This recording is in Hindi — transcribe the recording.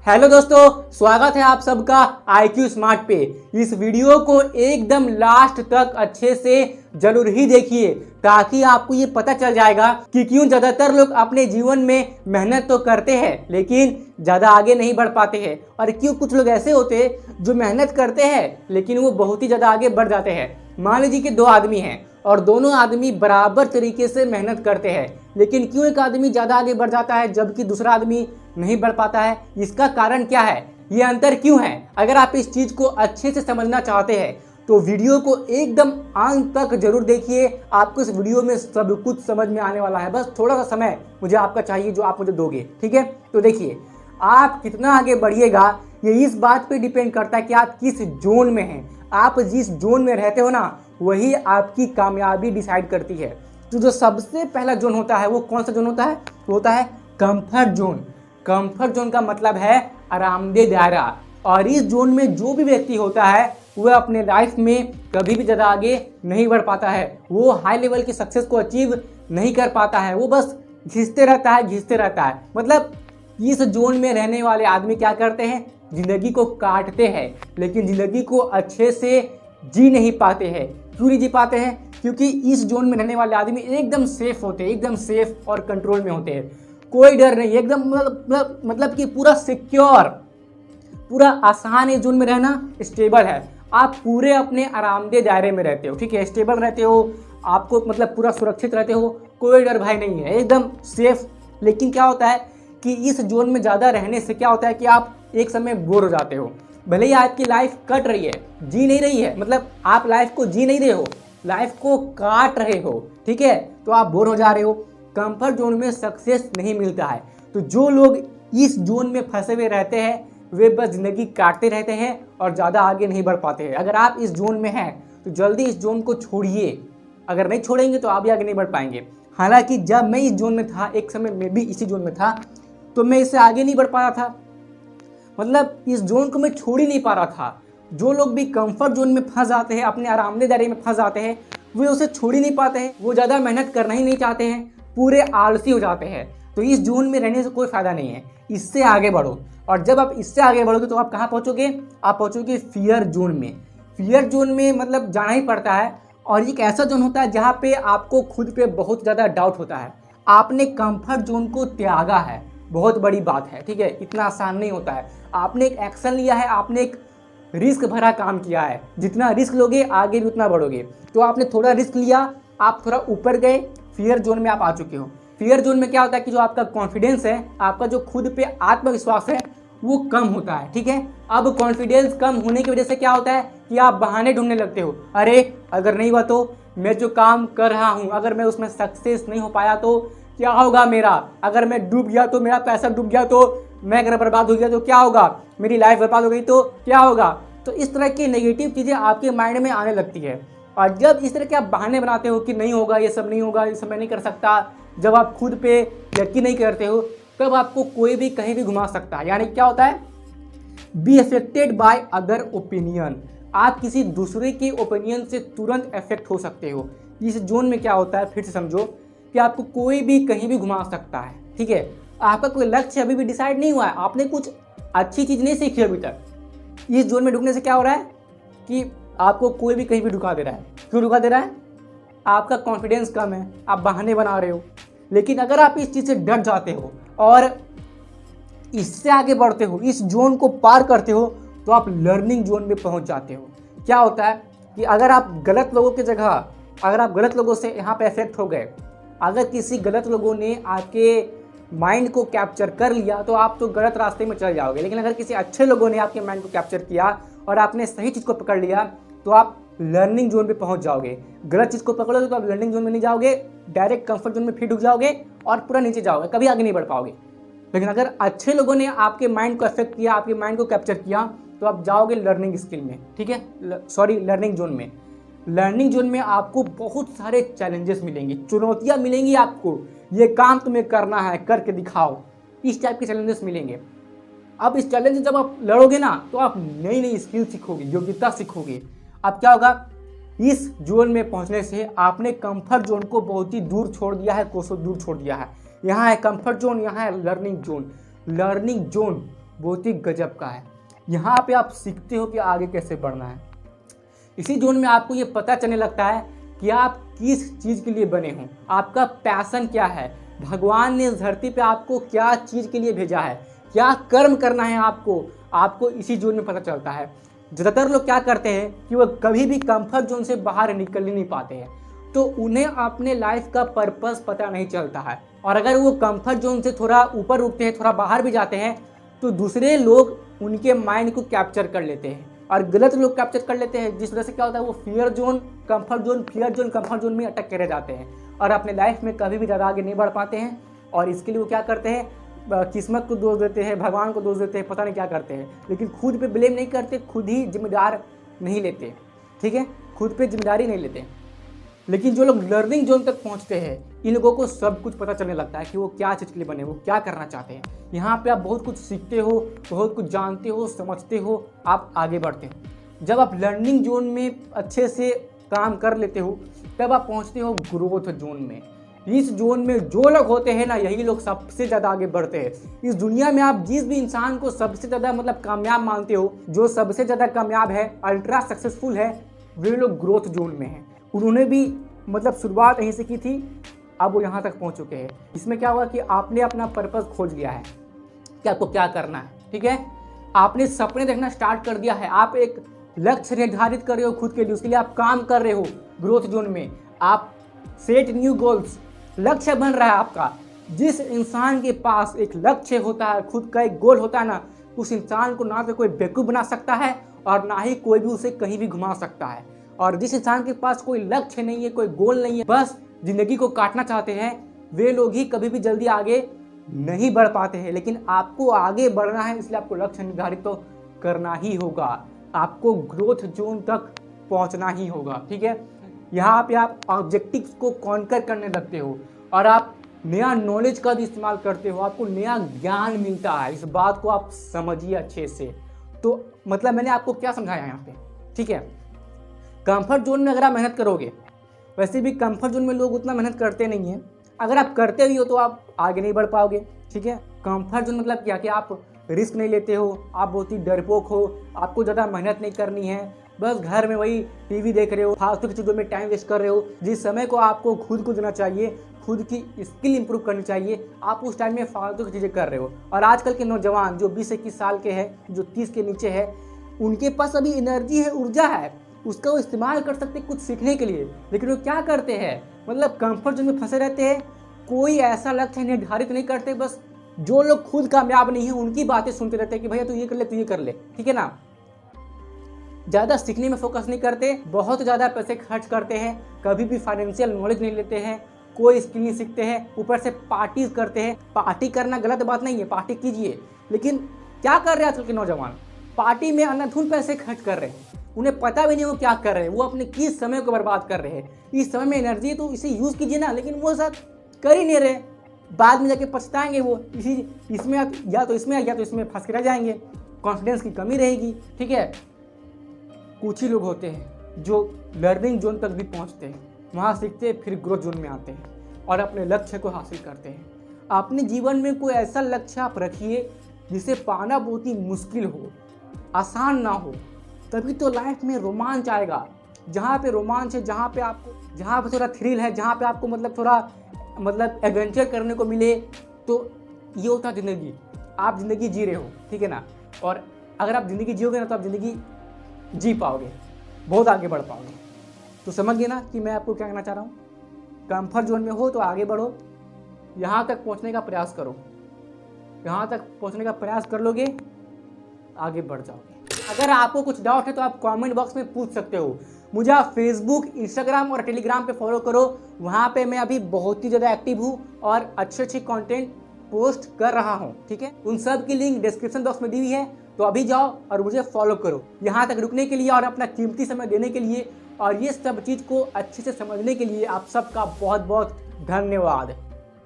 हेलो दोस्तों, स्वागत है आप सबका IQ स्मार्ट पे। इस वीडियो को एकदम लास्ट तक अच्छे से जरूर ही देखिए ताकि आपको ये पता चल जाएगा कि क्यों ज़्यादातर लोग अपने जीवन में मेहनत तो करते हैं लेकिन ज़्यादा आगे नहीं बढ़ पाते हैं, और क्यों कुछ लोग ऐसे होते हैं जो मेहनत करते हैं लेकिन वो बहुत ही ज़्यादा आगे बढ़ जाते हैं। मान लीजिए कि दो आदमी हैं और दोनों आदमी बराबर तरीके से मेहनत करते हैं, लेकिन क्यों एक आदमी ज़्यादा आगे बढ़ जाता है जबकि दूसरा आदमी नहीं बढ़ पाता है? इसका कारण क्या है? ये अंतर क्यों है? अगर आप इस चीज़ को अच्छे से समझना चाहते हैं तो वीडियो को एकदम अंत तक जरूर देखिए। आपको इस वीडियो में सब कुछ समझ में आने वाला है। बस थोड़ा सा समय मुझे आपका चाहिए जो आप मुझे दोगे, ठीक है? तो देखिए, आप कितना आगे बढ़िएगा ये इस बात पे डिपेंड करता है कि आप किस जोन में हैं। आप जिस जोन में रहते हो ना, वही आपकी कामयाबी डिसाइड करती है। तो जो सबसे पहला जोन होता है वो कौन सा जोन होता है? वो होता है कंफर्ट जोन। कंफर्ट जोन का मतलब है आरामदेह दायरा, और इस जोन में जो भी व्यक्ति होता है वह अपने लाइफ में कभी भी ज़्यादा आगे नहीं बढ़ पाता है। वो हाई लेवल की सक्सेस को अचीव नहीं कर पाता है, वो बस घिसते रहता है। मतलब इस जोन में रहने वाले आदमी क्या करते हैं? ज़िंदगी को काटते हैं लेकिन ज़िंदगी को अच्छे से जी नहीं पाते हैं। क्यों नहीं जी पाते हैं? क्योंकि इस जोन में रहने वाले आदमी एकदम सेफ होते हैं, एकदम सेफ और कंट्रोल में होते हैं। कोई डर नहीं, एकदम मतलब कि पूरा सिक्योर, पूरा आसान है जोन में रहना, स्टेबल है। आप पूरे अपने आरामदेह दायरे में रहते हो, ठीक है? स्टेबल रहते हो, आपको मतलब पूरा सुरक्षित रहते हो, कोई डर भाई नहीं है, एकदम सेफ। लेकिन क्या होता है कि इस जोन में ज़्यादा रहने से क्या होता है कि आप एक समय बोर हो जाते हो। भले ही आपकी लाइफ कट रही है, जी नहीं रही है, मतलब आप लाइफ को जी नहीं रहे हो, लाइफ को काट रहे हो, ठीक है? तो आप बोर हो जा रहे हो। कंफर्ट जोन में सक्सेस नहीं मिलता है। तो जो लोग इस जोन में फंसे हुए रहते हैं वे बस ज़िंदगी काटते रहते हैं और ज़्यादा आगे नहीं बढ़ पाते हैं। अगर आप इस जोन में हैं तो जल्दी इस जोन को छोड़िए। अगर नहीं छोड़ेंगे तो आप भी आगे नहीं बढ़ पाएंगे। हालांकि जब मैं इस जोन में था, एक समय में भी इसी जोन में था, तो मैं इससे आगे नहीं बढ़ पा रहा था। मतलब इस जोन को मैं छोड़ ही नहीं पा रहा था। जो लोग भी कंफर्ट जोन में फंस जाते हैं, अपने आरामदेह दायरे में फंस जाते हैं, वे उसे छोड़ ही नहीं पाते हैं। वो ज़्यादा मेहनत करना ही नहीं चाहते हैं, पूरे आलसी हो जाते हैं। तो इस जोन में रहने से कोई फ़ायदा नहीं है, इससे आगे बढ़ो। और जब आप इससे आगे बढ़ोगे तो आप कहाँ पहुँचोगे? आप पहुँचोगे फियर जोन में। फियर जोन में मतलब जाना ही पड़ता है, और एक ऐसा जोन होता है जहाँ पे आपको खुद पे बहुत ज़्यादा डाउट होता है। आपने कंफर्ट जोन को त्यागा है, बहुत बड़ी बात है, ठीक है? इतना आसान नहीं होता है। आपने एक एक्शन लिया है, आपने एक रिस्क भरा काम किया है। जितना रिस्क लोगे आगे भी उतना बढ़ोगे। तो आपने थोड़ा रिस्क लिया, आप थोड़ा ऊपर गए, फियर जोन में आप आ चुके हो। फियर जोन में क्या होता है कि जो आपका कॉन्फिडेंस है, आपका जो खुद पे आत्मविश्वास है, वो कम होता है, ठीक है? अब कॉन्फिडेंस कम होने की वजह से क्या होता है कि आप बहाने ढूंढने लगते हो। अरे अगर नहीं हुआ तो, मैं जो काम कर रहा हूँ अगर मैं उसमें सक्सेस नहीं हो पाया तो क्या होगा मेरा? अगर मैं डूब गया तो, मेरा पैसा डूब गया तो, मैं अगर बर्बाद हो गया तो क्या होगा? मेरी लाइफ बर्बाद हो गई तो क्या होगा? तो इस तरह की नेगेटिव चीज़ें आपके माइंड में आने लगती है। और जब इस तरह के आप बहाने बनाते हो कि नहीं होगा, ये सब नहीं होगा, ये सब मैं नहीं कर सकता, जब आप खुद पे यकीन नहीं करते हो तब आपको कोई भी कहीं भी घुमा सकता है। यानी क्या होता है? Be affected by other opinion. आप किसी दूसरे के ओपिनियन से तुरंत अफेक्ट हो सकते हो। इस जोन में क्या होता है, फिर से समझो कि आपको कोई भी कहीं भी घुमा सकता है, ठीक है? आपका कोई लक्ष्य अभी भी डिसाइड नहीं हुआ है, आपने कुछ अच्छी चीज़ नहीं सीखी अभी तक। इस जोन में ढुकने से क्या हो रहा है कि आपको कोई भी कहीं भी ढुका दे रहा है। क्यों ढुका दे रहा है? आपका कॉन्फिडेंस कम है, आप बहाने बना रहे हो। लेकिन अगर आप इस चीज़ से डर जाते हो और इससे आगे बढ़ते हो, इस जोन को पार करते हो, तो आप लर्निंग जोन में पहुंच जाते हो। क्या होता है कि अगर आप गलत लोगों की जगह, अगर आप गलत लोगों से यहाँ पे अफेक्ट हो गए, अगर किसी गलत लोगों ने आपके माइंड को कैप्चर कर लिया तो आप तो गलत रास्ते में चल जाओगे। लेकिन अगर किसी अच्छे लोगों ने आपके माइंड को कैप्चर किया और आपने सही चीज़ को पकड़ लिया तो आप लर्निंग जोन पे पहुंच जाओगे। गलत चीज़ को पकड़ोगे तो आप लर्निंग जोन में नहीं जाओगे, डायरेक्ट कंफर्ट जोन में फिर ढुक जाओगे और पूरा नीचे जाओगे, कभी आगे नहीं बढ़ पाओगे। लेकिन अगर अच्छे लोगों ने आपके माइंड को अफेक्ट किया, आपके माइंड को कैप्चर किया, तो आप जाओगे लर्निंग स्किल में, ठीक है? लर्निंग जोन में। लर्निंग जोन में आपको बहुत सारे चैलेंजेस मिलेंगे, चुनौतियाँ मिलेंगी आपको। ये काम तुम्हें करना है, करके दिखाओ, इस टाइप के चैलेंजेस मिलेंगे। अब इस चैलेंज जब आप लड़ोगे ना तो आप नई नई स्किल सीखोगे, योग्यता सीखोगे। अब क्या होगा? इस जोन में पहुंचने से आपने कंफर्ट जोन को बहुत ही दूर छोड़ दिया है, कोसों दूर छोड़ दिया है। यहाँ है कंफर्ट जोन, यहाँ है लर्निंग जोन। लर्निंग जोन बहुत ही गजब का है। यहाँ पे आप सीखते हो कि आगे कैसे बढ़ना है। इसी जोन में आपको ये पता चलने लगता है कि आप किस चीज़ के लिए बने हो, आपका पैशन क्या है, भगवान ने इस धरती पे आपको क्या चीज़ के लिए भेजा है, क्या कर्म करना है आपको इसी जोन में पता चलता है। ज़्यादातर लोग क्या करते हैं कि वो कभी भी कंफर्ट जोन से बाहर निकल ही नहीं पाते हैं, तो उन्हें अपने लाइफ का पर्पस पता नहीं चलता है। और अगर वो कंफर्ट जोन से थोड़ा ऊपर उठते हैं, थोड़ा बाहर भी जाते हैं, तो दूसरे लोग उनके माइंड को कैप्चर कर लेते हैं और गलत लोग कैप्चर कर लेते हैं, जिस वजह से क्या होता है वो फियर जोन कंफर्ट जोन में अटक के रह जाते हैं और अपने लाइफ में कभी भी ज़्यादा आगे नहीं बढ़ पाते हैं। और इसके लिए वो क्या करते हैं, किस्मत को दोष देते हैं, भगवान को दोष देते हैं, पता नहीं क्या करते हैं, लेकिन खुद पे ब्लेम नहीं करते, खुद ही जिम्मेदार नहीं लेते। ठीक है, खुद पे जिम्मेदारी नहीं लेते। लेकिन जो लोग लर्निंग जोन तक पहुंचते हैं, इन लोगों को सब कुछ पता चलने लगता है कि वो क्या चीज़ के लिए बने, वो क्या करना चाहते हैं। यहाँ पे आप बहुत कुछ सीखते हो, बहुत कुछ जानते हो, समझते हो, आप आगे बढ़ते हो। जब आप लर्निंग जोन में अच्छे से काम कर लेते हो, तब आप पहुँचते हो ग्रोथ जोन में। इस जोन में जो लोग होते हैं ना, यही लोग सबसे ज़्यादा आगे बढ़ते हैं। इस दुनिया में आप जिस भी इंसान को सबसे ज़्यादा मतलब कामयाब मानते हो, जो सबसे ज़्यादा कामयाब है, अल्ट्रा सक्सेसफुल है, वे लोग ग्रोथ जोन में हैं। उन्होंने भी मतलब शुरुआत यहीं से की थी, अब वो यहाँ तक पहुँच चुके हैं। इसमें क्या हुआ कि आपने अपना पर्पस खोज लिया है कि आपको क्या करना है। ठीक है, आपने सपने देखना स्टार्ट कर दिया है, आप एक लक्ष्य निर्धारित कर रहे हो खुद के लिए, उसके लिए आप काम कर रहे हो। ग्रोथ जोन में आप सेट न्यू गोल्स, लक्ष्य बन रहा है आपका। जिस इंसान के पास एक लक्ष्य होता है, खुद का एक गोल होता है ना, उस इंसान को ना तो कोई बेवकूफ़ बना सकता है और ना ही कोई भी उसे कहीं भी घुमा सकता है। और जिस इंसान के पास कोई लक्ष्य नहीं है, कोई गोल नहीं है, बस जिंदगी को काटना चाहते हैं, वे लोग ही कभी भी जल्दी आगे नहीं बढ़ पाते हैं। लेकिन आपको आगे बढ़ना है, इसलिए आपको लक्ष्य निर्धारित तो करना ही होगा, आपको ग्रोथ जोन तक पहुंचना ही होगा। ठीक है, यहाँ पे आप ऑब्जेक्टिव्स को कॉन्कर करने लगते हो और आप नया नॉलेज का भी इस्तेमाल करते हो, आपको नया ज्ञान मिलता है। इस बात को आप समझिए अच्छे से। तो मतलब मैंने आपको क्या समझाया यहाँ पे, ठीक है। कंफर्ट जोन में अगर आप मेहनत करोगे, वैसे भी कंफर्ट जोन में लोग उतना मेहनत करते नहीं हैं, अगर आप करते भी हो तो आप आगे नहीं बढ़ पाओगे। ठीक है, कंफर्ट जोन मतलब क्या कि आप रिस्क नहीं लेते हो, आप बहुत ही डरपोक हो, आपको ज़्यादा मेहनत नहीं करनी है, बस घर में वही टीवी देख रहे हो, फालतू की चीज़ों में टाइम वेस्ट कर रहे हो। जिस समय को आपको खुद को देना चाहिए, खुद की स्किल इंप्रूव करनी चाहिए, आप उस टाइम में फालतू की चीज़ें कर रहे हो। और आजकल के नौजवान जो 20-21 साल के हैं, जो 30 के नीचे है, उनके पास अभी एनर्जी है, ऊर्जा है, उसका वो इस्तेमाल कर सकते कुछ सीखने के लिए, लेकिन वो क्या करते हैं, मतलब कंफर्ट जोन में फंसे रहते हैं, कोई ऐसा लक्ष्य निर्धारित नहीं करते। बस जो लोग खुद कामयाब नहीं है उनकी बातें सुनते रहते हैं कि भैया तू ये कर ले, तू ये कर ले, ठीक है ना। ज़्यादा सीखने में फोकस नहीं करते, बहुत ज़्यादा पैसे खर्च करते हैं, कभी भी फाइनेंशियल नॉलेज नहीं लेते हैं, कोई स्किल नहीं सीखते हैं, ऊपर से पार्टी करते हैं। पार्टी करना गलत बात नहीं है, पार्टी कीजिए, लेकिन क्या कर रहे हैं आजकल के नौजवान, पार्टी में अंधाधुंध पैसे खर्च कर रहे हैं, उन्हें पता भी नहीं वो क्या कर रहे हैं, वो अपने किस समय को बर्बाद कर रहे हैं। इस समय में एनर्जी है तो इसे यूज़ कीजिए ना, लेकिन वो सब कर ही नहीं रहे, बाद में जाके पछताएंगे वो, इसमें या तो इसमें फंस के रह जाएंगे, कॉन्फिडेंस की कमी रहेगी। ठीक है, कुछ ही लोग होते हैं जो लर्निंग जोन तक भी पहुंचते हैं, वहाँ सीखते हैं, फिर ग्रोथ जोन में आते हैं और अपने लक्ष्य को हासिल करते हैं। अपने जीवन में कोई ऐसा लक्ष्य आप रखिए जिसे पाना बहुत ही मुश्किल हो, आसान ना हो, तभी तो लाइफ में रोमांच आएगा। जहाँ पे रोमांच है, जहाँ पे थोड़ा थ्रिल है, जहाँ पे आपको मतलब एडवेंचर करने को मिले, तो ये होता है ज़िंदगी। आप ज़िंदगी जी रहे हो, ठीक है ना, और अगर आप ज़िंदगी जियोगे ना तो आप ज़िंदगी जी पाओगे, बहुत आगे बढ़ पाओगे। तो समझ गए ना कि मैं आपको क्या कहना चाह रहा हूँ। कंफर्ट जोन में हो तो आगे बढ़ो, यहाँ तक पहुँचने का प्रयास करो, यहाँ तक पहुँचने का प्रयास कर लोगे, आगे बढ़ जाओगे। अगर आपको कुछ डाउट है तो आप कमेंट बॉक्स में पूछ सकते हो। मुझे आप फेसबुक, इंस्टाग्राम और टेलीग्राम पे फॉलो करो, वहाँ पे मैं अभी बहुत ही ज़्यादा एक्टिव हूँ और अच्छे कंटेंट पोस्ट कर रहा हूँ। ठीक है, उन सब की लिंक डिस्क्रिप्शन बॉक्स में दी हुई है, तो अभी जाओ और मुझे फॉलो करो। यहाँ तक रुकने के लिए और अपना कीमती समय देने के लिए और ये सब चीज़ को अच्छे से समझने के लिए आप सबका बहुत बहुत धन्यवाद।